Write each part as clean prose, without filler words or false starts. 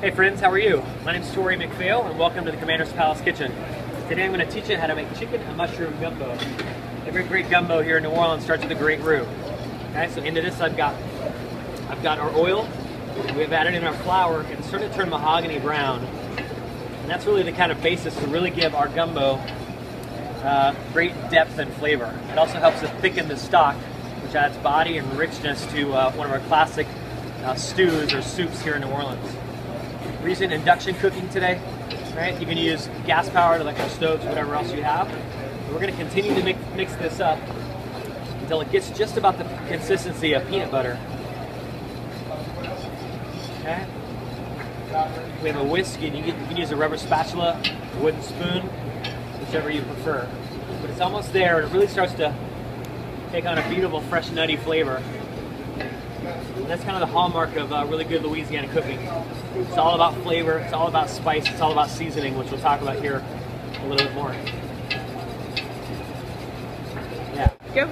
Hey friends, how are you? My name is Tory McPhail and welcome to the Commander's Palace Kitchen. Today I'm going to teach you how to make chicken and mushroom gumbo. Every great gumbo here in New Orleans starts with a great roux. Okay, so into this I've got our oil. We've added in our flour and it's starting to turn mahogany brown. And that's really the kind of basis to really give our gumbo great depth and flavor. It also helps to thicken the stock, which adds body and richness to one of our classic stews or soups here in New Orleans. We're using induction cooking today, right? You can use gas powered electric stoves, whatever else you have. But we're going to continue to mix this up until it gets just about the consistency of peanut butter. Okay. We have a whisk, and you can use a rubber spatula, a wooden spoon, whichever you prefer. But it's almost there, and it really starts to take on a beautiful, fresh, nutty flavor. And that's kind of the hallmark of really good Louisiana cooking. It's all about flavor, it's all about spice, it's all about seasoning, which we'll talk about here a little bit more. Yeah. Go.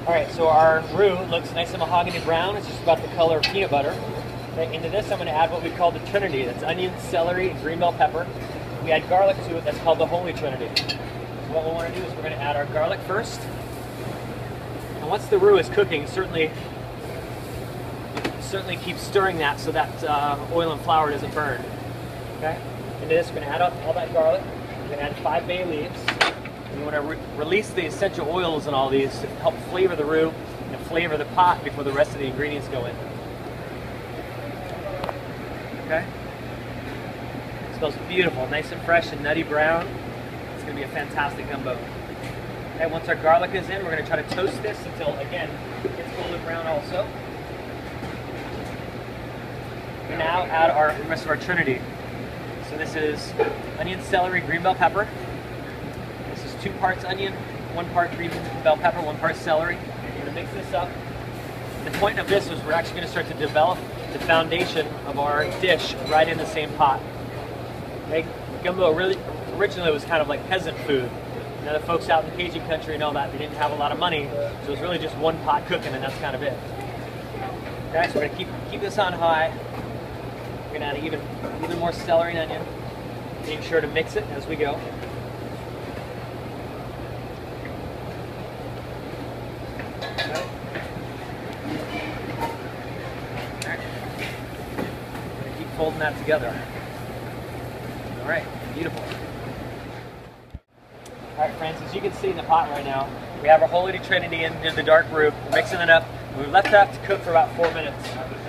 All right, so our roux looks nice and mahogany brown. It's just about the color of peanut butter. Okay, into this, I'm going to add what we call the Trinity. That's onion, celery, and green bell pepper. We add garlic to it. That's called the Holy Trinity. So what we want to do is we're going to add our garlic first. And once the roux is cooking, certainly keep stirring that so that oil and flour doesn't burn. Okay. Into this, we're going to add all that garlic. We're going to add 5 bay leaves. We want to release the essential oils in all these to help flavor the roux and flavor the pot before the rest of the ingredients go in. Okay. It smells beautiful, nice and fresh and nutty brown. It's going to be a fantastic gumbo. Okay, once our garlic is in, we're going to try to toast this until, again, it gets golden brown also. We now add the rest of our Trinity. So this is onion, celery, green bell pepper. This is 2 parts onion, 1 part green bell pepper, 1 part celery. We're going to mix this up. The point of this is we're actually going to start to develop the foundation of our dish right in the same pot. Okay? Gumbo originally was kind of like peasant food. You know, the folks out in Cajun country and all that, they didn't have a lot of money, so it was really just 1 pot cooking, and that's kind of it. Okay, so we're going to keep this on high. We're going to add even more celery and onion, being sure to mix it as we go. Okay. Keep folding that together. All right, beautiful. All right, friends, as you can see in the pot right now, we have our Holy Trinity in the dark roux. We're mixing it up. We've left that to cook for about 4 minutes.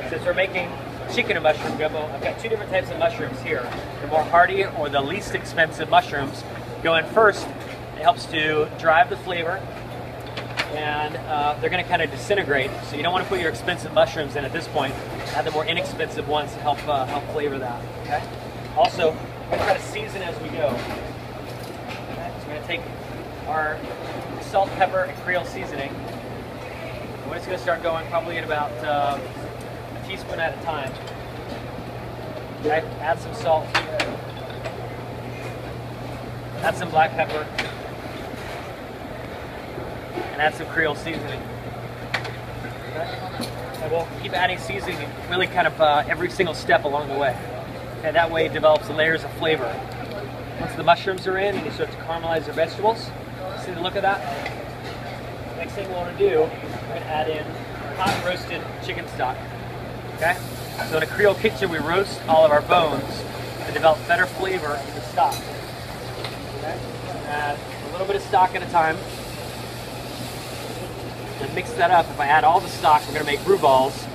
Since we're making chicken and mushroom gumbo, I've got 2 different types of mushrooms here. The more hardy or the least expensive mushrooms go in first. It helps to drive the flavor, and they're going to kind of disintegrate. So you don't want to put your expensive mushrooms in at this point. Add the more inexpensive ones to help flavor that. Okay. Also, we're going to try to season as we go. Okay. So we're going to take our salt, pepper, and Creole seasoning. We're just going to start going probably at about a teaspoon at a time. Okay. Add some salt. Add some black pepper. And add some Creole seasoning. Okay. And we'll keep adding seasoning really kind of every single step along the way. Okay. That way it develops layers of flavor. Once the mushrooms are in and you start to caramelize your vegetables, see the look of that? Next thing we want to do, we're going to add in hot roasted chicken stock. Okay? So in a Creole kitchen, we roast all of our bones to develop better flavor in the stock. Okay? Add a little bit of stock at a time. And mix that up. If I add all the stock, we're going to make roux balls,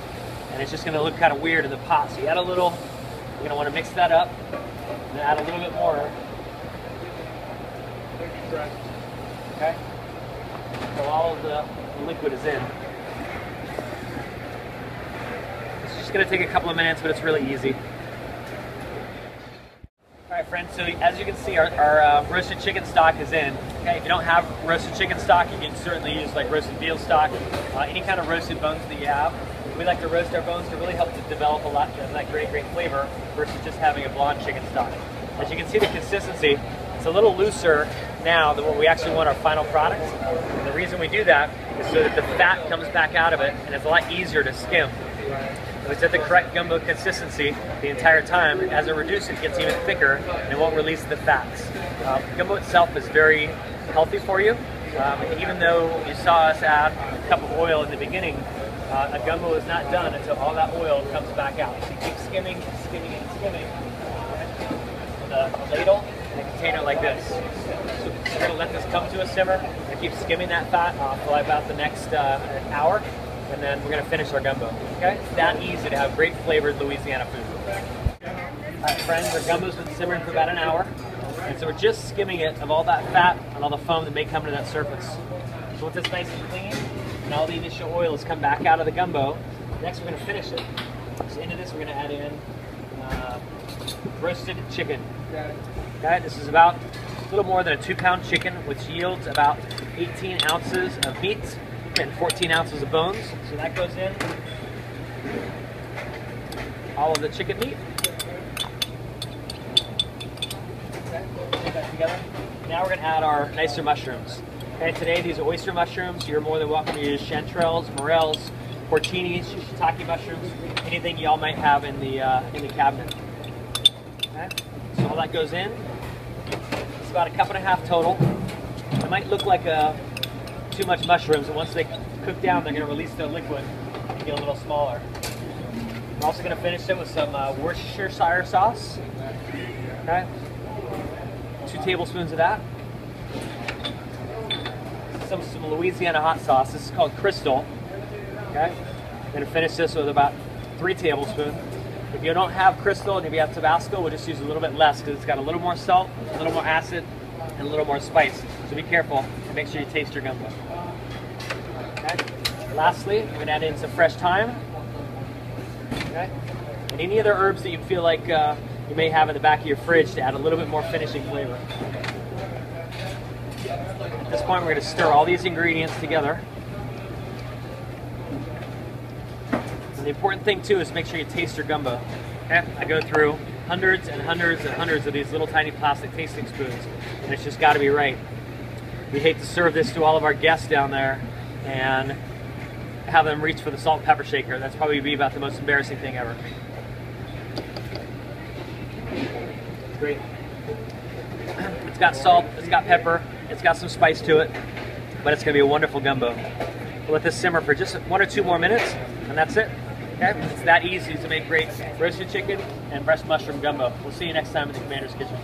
and it's just going to look kind of weird in the pot. So you add a little, you're going to want to mix that up, and add a little bit more. Okay? So all of the liquid is in. It's just going to take a couple of minutes, but it's really easy. All right, friends, so as you can see, our roasted chicken stock is in. Okay, if you don't have roasted chicken stock, you can certainly use like roasted veal stock, any kind of roasted bones that you have. We like to roast our bones to really help to develop a lot of that great flavor versus just having a blonde chicken stock. As you can see, the consistency, it's a little looser now than what we actually want our final product. And the reason we do that is so that the fat comes back out of it and it's a lot easier to skim. If it's at the correct gumbo consistency the entire time, as it reduces, it gets even thicker and it won't release the fats. Gumbo itself is very healthy for you. Even though you saw us add a cup of oil in the beginning, a gumbo is not done until all that oil comes back out. So you keep skimming, skimming, and skimming with a ladle and a container like this. So we're going to let this come to a simmer and keep skimming that fat off for about the next hour, and then we're going to finish our gumbo. Okay? It's that easy to have great flavored Louisiana food. All right, friends, our gumbo's been simmering for about an hour. And so we're just skimming it of all that fat and all the foam that may come to that surface. So once it's nice and clean and all the initial oil has come back out of the gumbo, next we're going to finish it. So into this we're going to add in roasted chicken. Okay, this is about a little more than a 2-pound chicken, which yields about 18 ounces of meat and 14 ounces of bones. So that goes in all of the chicken meat. Put that together. Now we're going to add our nicer mushrooms. Okay, today these are oyster mushrooms. You're more than welcome to use chanterelles, morels, porcinis, shiitake mushrooms, anything y'all might have in the cabinet. Okay, so all that goes in. It's about a cup and a half total. It might look like too much mushrooms, and once they cook down, they're going to release their liquid and get a little smaller. We're also going to finish it with some Worcestershire sauce. Okay. 2 tablespoons of that. Some Louisiana hot sauce. This is called Crystal. Okay. I'm going to finish this with about 3 tablespoons. If you don't have Crystal and if you have Tabasco, we'll just use a little bit less because it's got a little more salt, a little more acid, and a little more spice. So be careful and make sure you taste your gumbo. Okay. Lastly, I'm going to add in some fresh thyme. Okay. And any other herbs that you feel like you may have in the back of your fridge to add a little bit more finishing flavor. At this point, we're going to stir all these ingredients together. And the important thing too is make sure you taste your gumbo. Okay? I go through hundreds and hundreds and hundreds of these little tiny plastic tasting spoons, and it's just got to be right. We hate to serve this to all of our guests down there and have them reach for the salt and pepper shaker. That's probably be about the most embarrassing thing ever. Great. It's got salt, it's got pepper, it's got some spice to it, but it's going to be a wonderful gumbo. We'll let this simmer for just 1 or 2 more minutes, and that's it. Okay? It's that easy to make great roasted chicken and breast mushroom gumbo. We'll see you next time in the Commander's Kitchen.